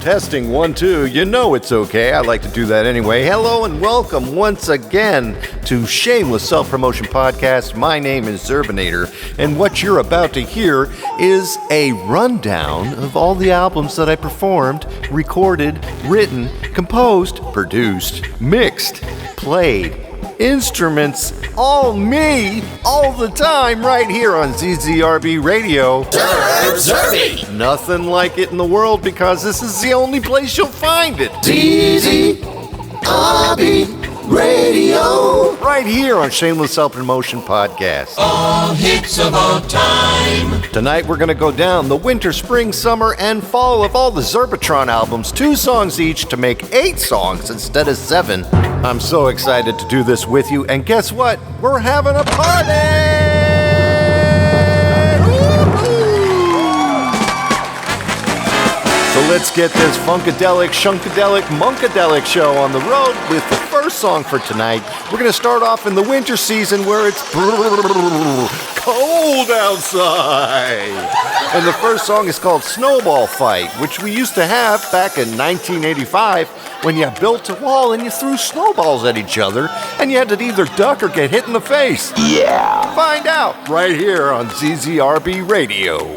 Testing 1, 2. You know it's okay. I like to do that anyway. Hello and welcome once again to Shameless Self-Promotion Podcast. My name is Zerbitron, and what you're about to hear is a rundown of all the albums that I performed, recorded, written, composed, produced, mixed, played, instruments, all me, all the time, right here on ZZRB Radio. Zerby! Nothing like it in the world because this is the only place you'll find it. ZZRB Radio. Right here on Shameless Self-Promotion Podcast. All hits of all time. Tonight we're going to go down the winter, spring, summer, and fall of all the Zerbitron albums, 2 songs each to make 8 songs instead of 7. I'm so excited to do this with you, and guess what? We're having a party! So let's get this funkadelic, shunkadelic, monkadelic show on the road with the first song for tonight. We're going to start off in the winter season where it's cold outside. And the first song is called Snowball Fight, which we used to have back in 1985 when you built a wall and you threw snowballs at each other and you had to either duck or get hit in the face. Yeah. Find out right here on ZZRB Radio.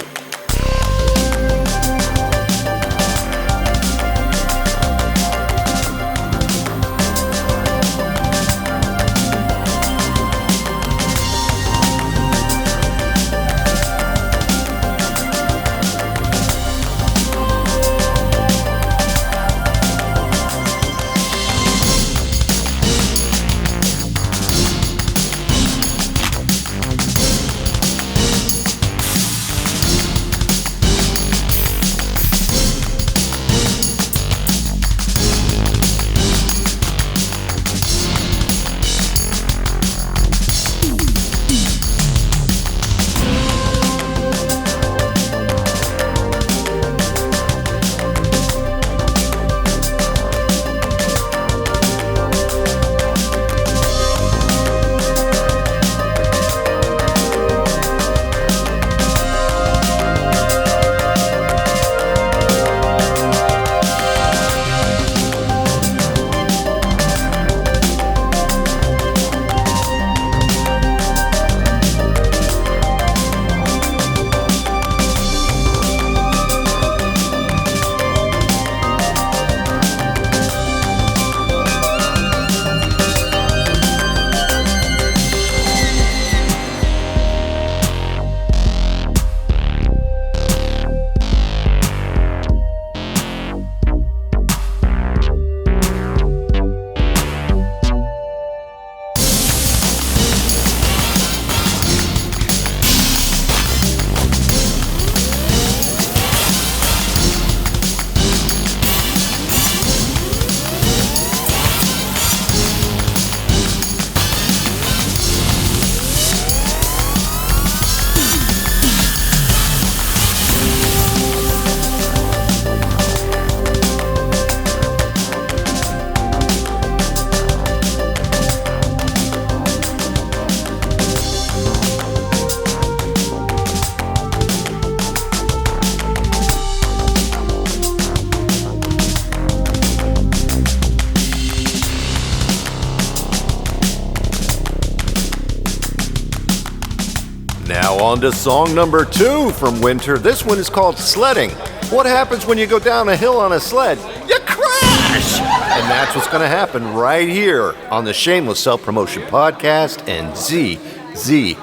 Now on to song number 2 from winter. This one is called Sledding. What happens when you go down a hill on a sled? You crash! And that's what's going to happen right here on the Shameless Self-Promotion Podcast and ZZRB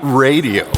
Radio.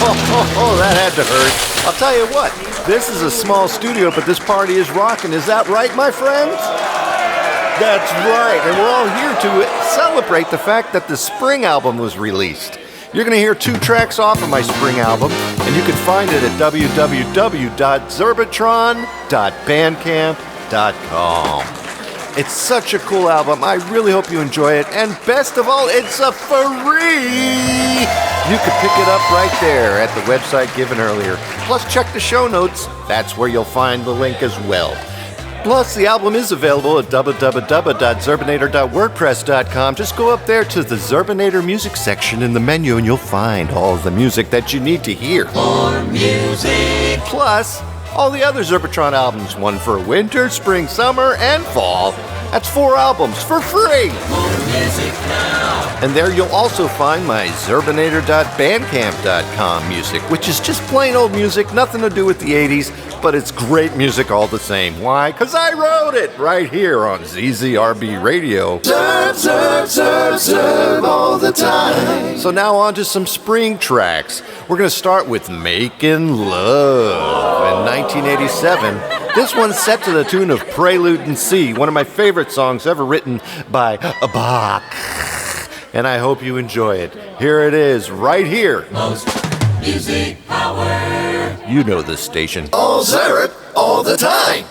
Oh, that had to hurt. I'll tell you what, this is a small studio, but this party is rocking. Is that right, my friends? That's right, and we're all here to celebrate the fact that the spring album was released. You're going to hear 2 tracks off of my spring album, and you can find it at www.zerbitron.bandcamp.com. It's such a cool album. I really hope you enjoy it, and best of all, it's a free. You can pick it up right there at the website given earlier. Plus, check the show notes. That's where you'll find the link as well. Plus, the album is available at www.zerbinator.wordpress.com. Just go up there to the Zerbinator music section in the menu and you'll find all the music that you need to hear. More music. Plus, all the other Zerbitron albums, one for winter, spring, summer, and fall. That's 4 albums for free. More music now. And there you'll also find my Zerbinator.bandcamp.com music, which is just plain old music, nothing to do with the 80s, but it's great music all the same. Why? Because I wrote it right here on ZZRB Radio. Zerb, zerb, zerb, zerb all the time. So now on to some spring tracks. We're going to start with Making Love in 1987. This one's set to the tune of Prelude in C, one of my favorite songs ever written by Bach. And I hope you enjoy it. Here it is, right here. Most music power. You know this station. All Zerb all the time.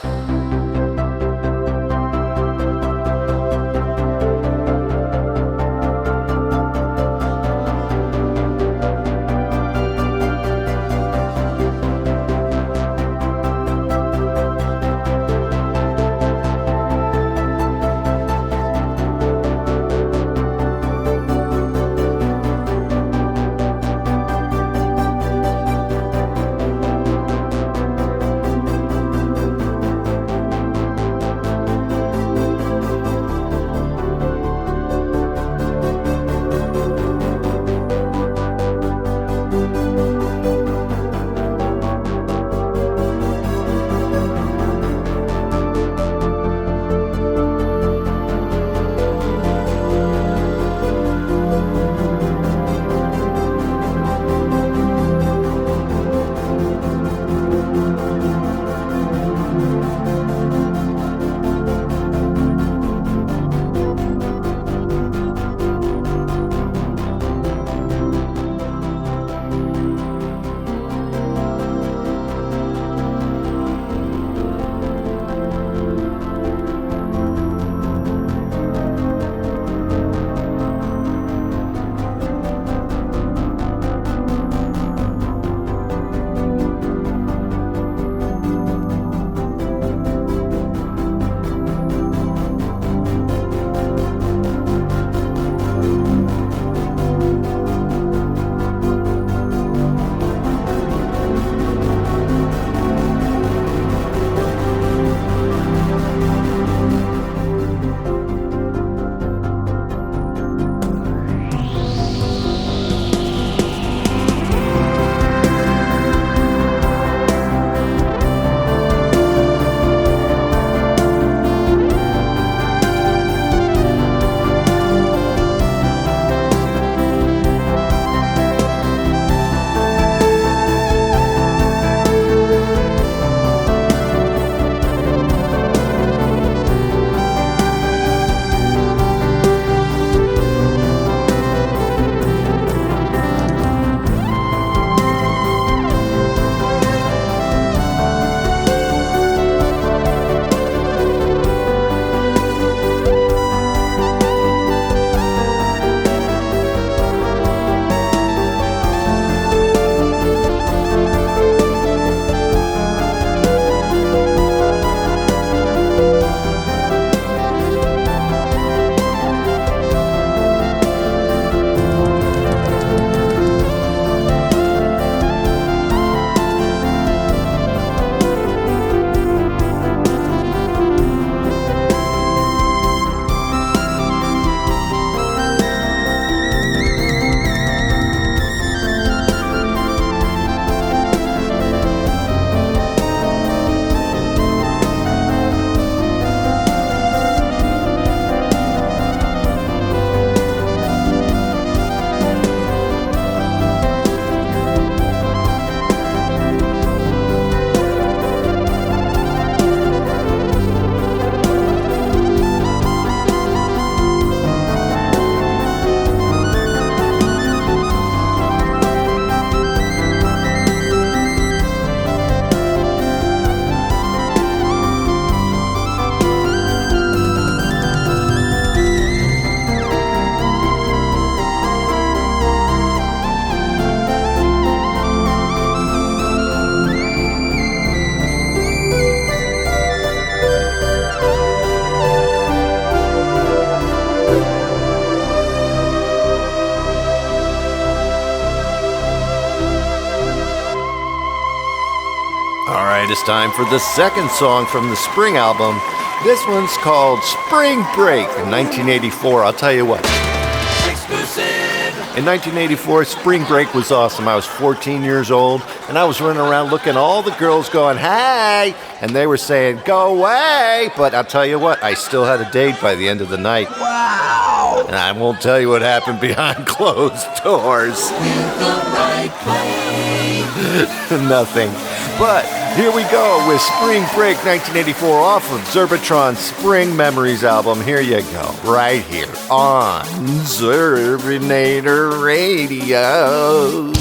right, it's time for the second song from the Spring album. This one's called Spring Break in 1984. I'll tell you what. In 1984, Spring Break was awesome. I was 14 years old, and I was running around looking at all the girls going, "Hey!" And they were saying, "Go away!" But I'll tell you what, I still had a date by the end of the night. Wow! And I won't tell you what happened behind closed doors. With the right play. Nothing. But here we go with Spring Break 1984 off of Zerbitron's Spring Memories album. Here you go, right here on Zerbinator Radio.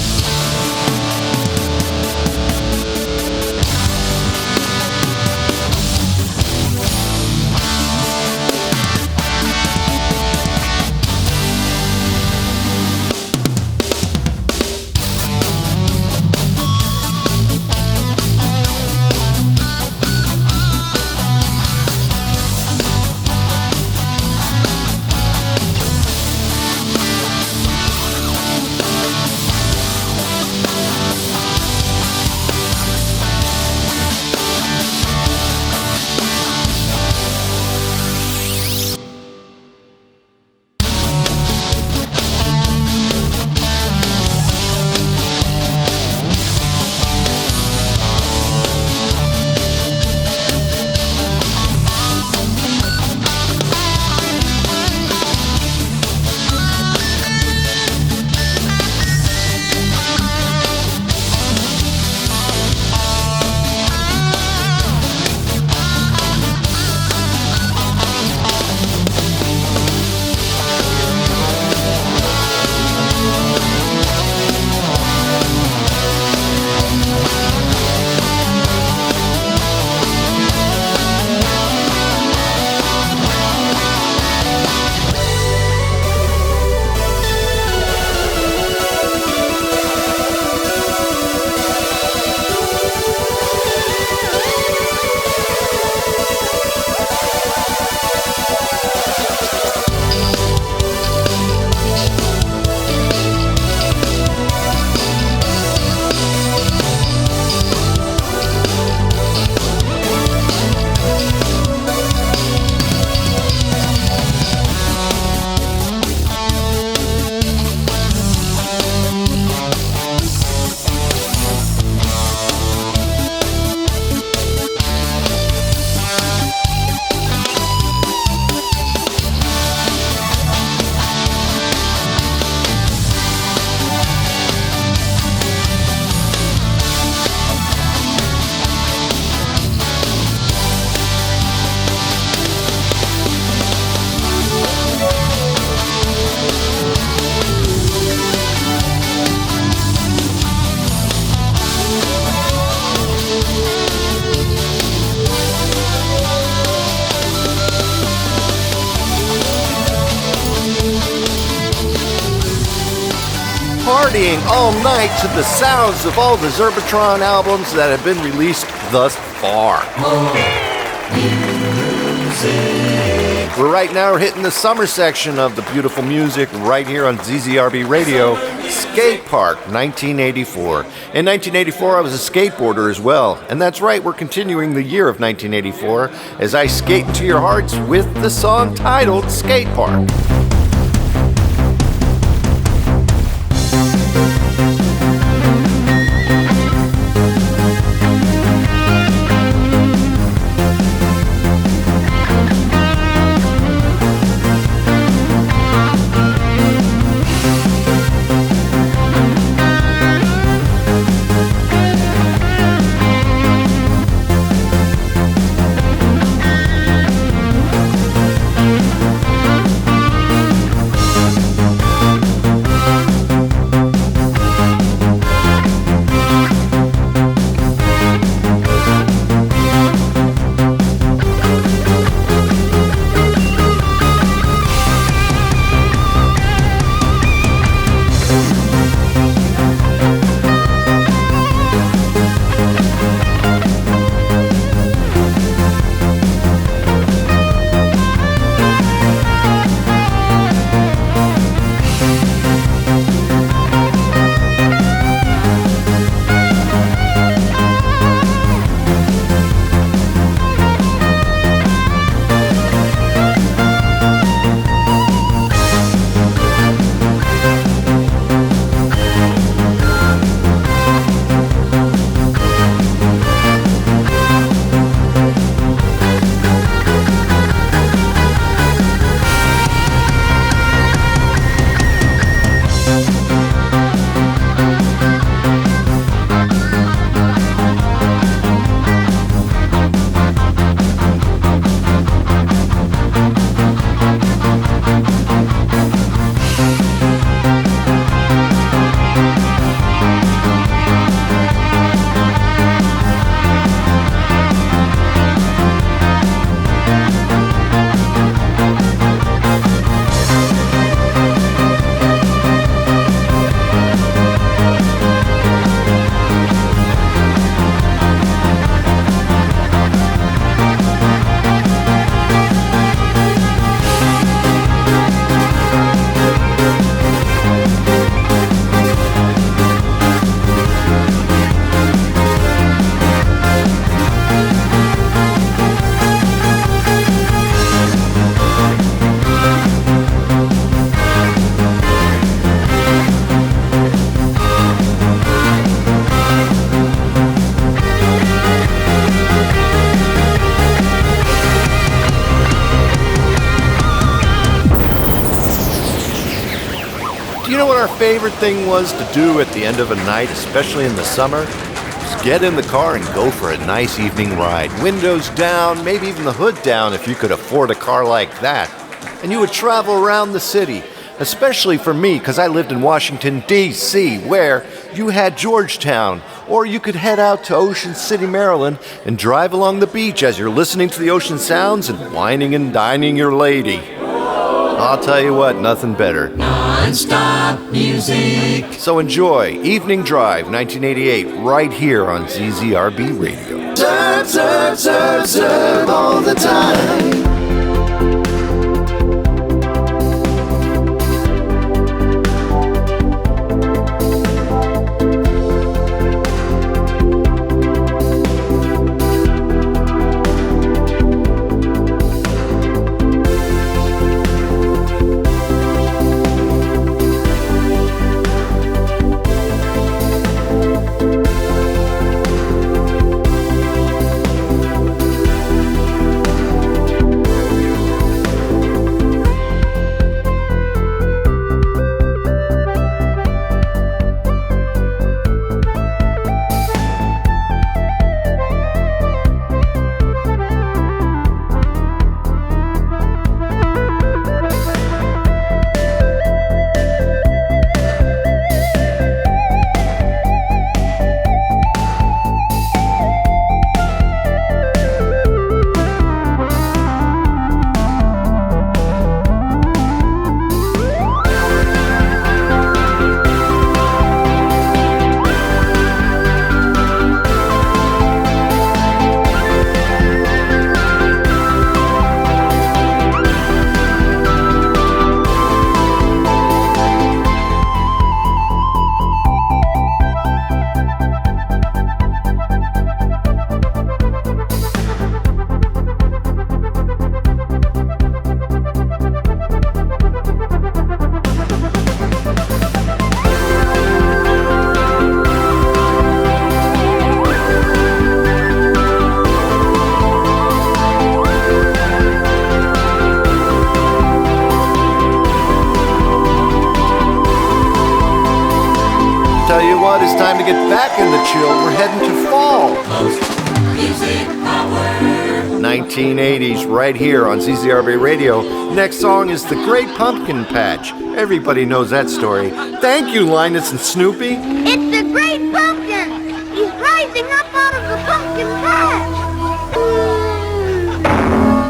Partying all night to the sounds of all the Zerbitron albums that have been released thus far. We're right now hitting the summer section of the beautiful music right here on ZZRB Radio, Skate Park 1984. In 1984, I was a skateboarder as well. And that's right, we're continuing the year of 1984 as I skate into your hearts with the song titled Skate Park. our favorite thing was to do at the end of a night, especially in the summer? Just get in the car and go for a nice evening ride. Windows down, maybe even the hood down if you could afford a car like that. And you would travel around the city, especially for me because I lived in Washington, D.C., where you had Georgetown, or you could head out to Ocean City, Maryland, and drive along the beach as you're listening to the ocean sounds and whining and dining your lady. I'll tell you what, nothing better. Non-stop music. So enjoy Evening Drive 1988 right here on ZZRB Radio. Zerb, zerb, zerb, zerb all the time. Tell you what, it's time to get back in the chill. We're heading to fall. Music power. 1980s right here on ZZRB Radio. Next song is The Great Pumpkin Patch. Everybody knows that story. Thank you, Linus and Snoopy. It's the Great Pumpkin! He's rising up out of the pumpkin patch!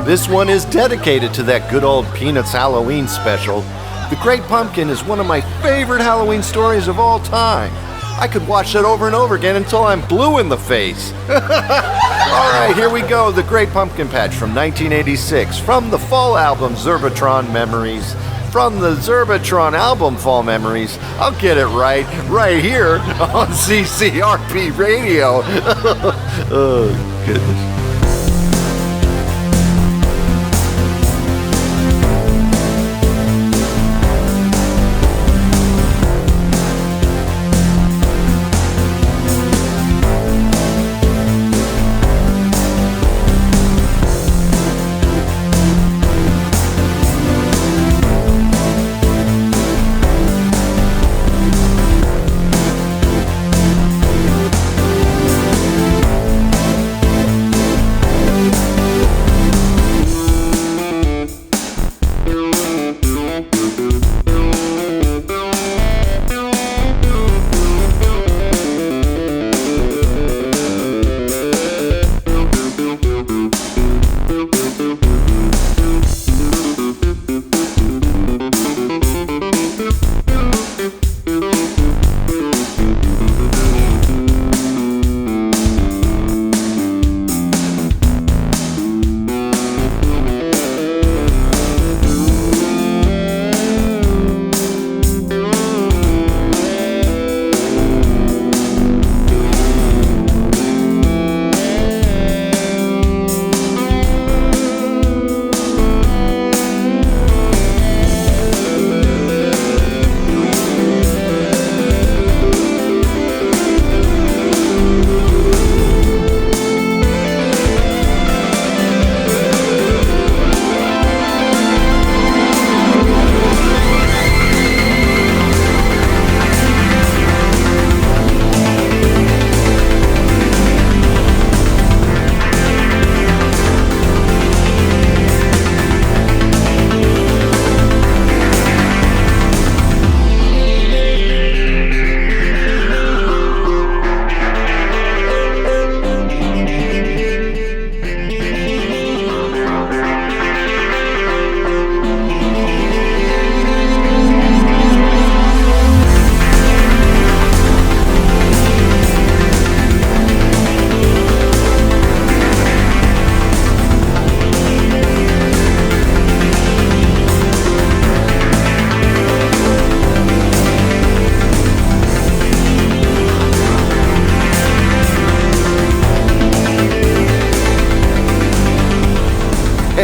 This one is dedicated to that good old Peanuts Halloween special. The Great Pumpkin is one of my favorite Halloween stories of all time. I could watch that over and over again until I'm blue in the face. All right, here we go. The Great Pumpkin Patch from 1986 from the fall album Zerbitron Memories. From the Zerbitron album Fall Memories. I'll get it right here on CCRP Radio. Oh, goodness.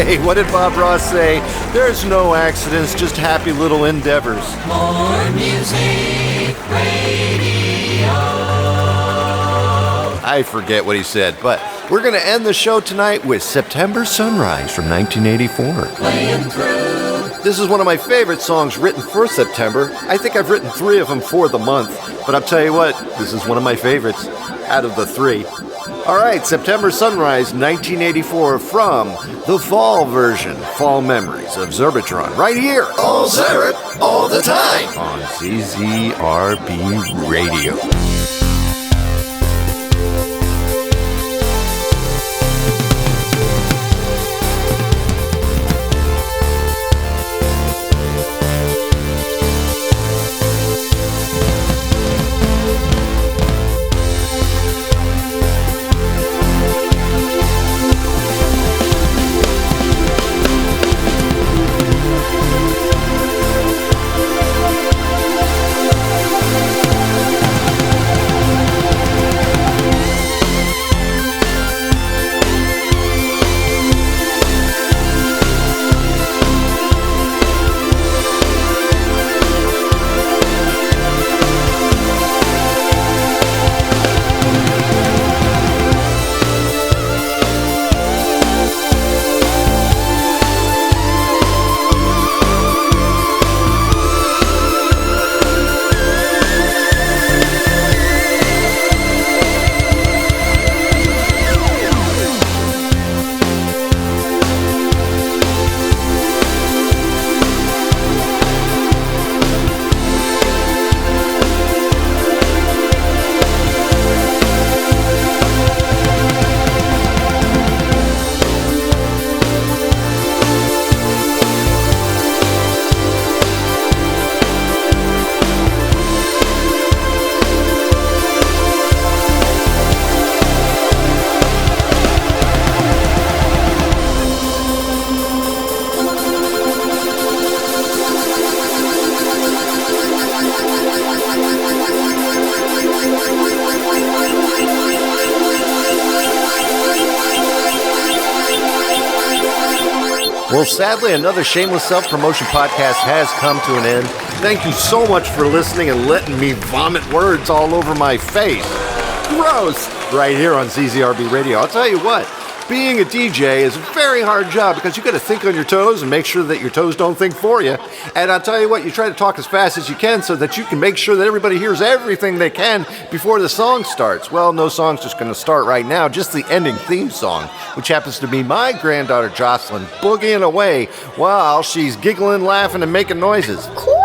Hey, what did Bob Ross say? There's no accidents, just happy little endeavors. More music radio. I forget what he said, but we're going to end the show tonight with September Sunrise from 1984. Playing through. This is one of my favorite songs written for September. I think I've written 3 of them for the month, but I'll tell you what, this is one of my favorites out of the 3. All right, September Sunrise, 1984, from the fall version, Fall Memories of Zerbitron, right here. All Zerbit, all the time. On ZZRB Radio. Well, sadly, another Shameless Self-Promotion podcast has come to an end. Thank you so much for listening and letting me vomit words all over my face. Gross! Right here on ZZRB Radio. I'll tell you what, being a DJ is a very hard job because you got to think on your toes and make sure that your toes don't think for you. And I'll tell you what, you try to talk as fast as you can so that you can make sure that everybody hears everything they can before the song starts. Well, no song's just going to start right now, just the ending theme song, which happens to be my granddaughter Jocelyn boogieing away while she's giggling, laughing, and making noises. Of course.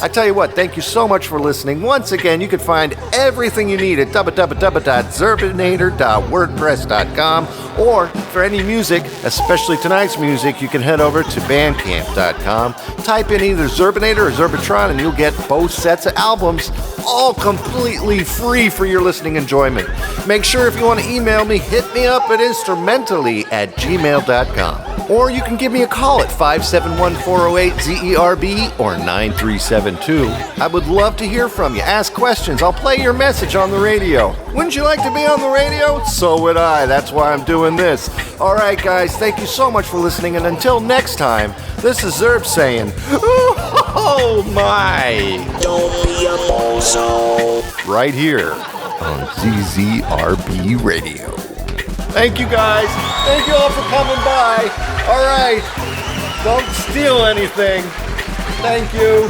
I tell you what, thank you so much for listening. Once again, you can find everything you need at www.zerbinator.wordpress.com, or for any music, especially tonight's music, you can head over to bandcamp.com. Type in either Zerbinator or Zerbitron and you'll get both sets of albums, all completely free for your listening enjoyment. Make sure if you want to email me, hit me up at instrumentally@gmail.com. Or you can give me a call at 571-408-ZERB or 9372. I would love to hear from you. Ask questions. I'll play your message on the radio. Wouldn't you like to be on the radio? So would I. That's why I'm doing this. All right, guys. Thank you so much for listening. And until next time, this is Zerb saying, oh my. Don't be a bozo. Right here on ZZRB Radio. Thank you, guys. Thank you all for coming by. All right. Don't steal anything. Thank you.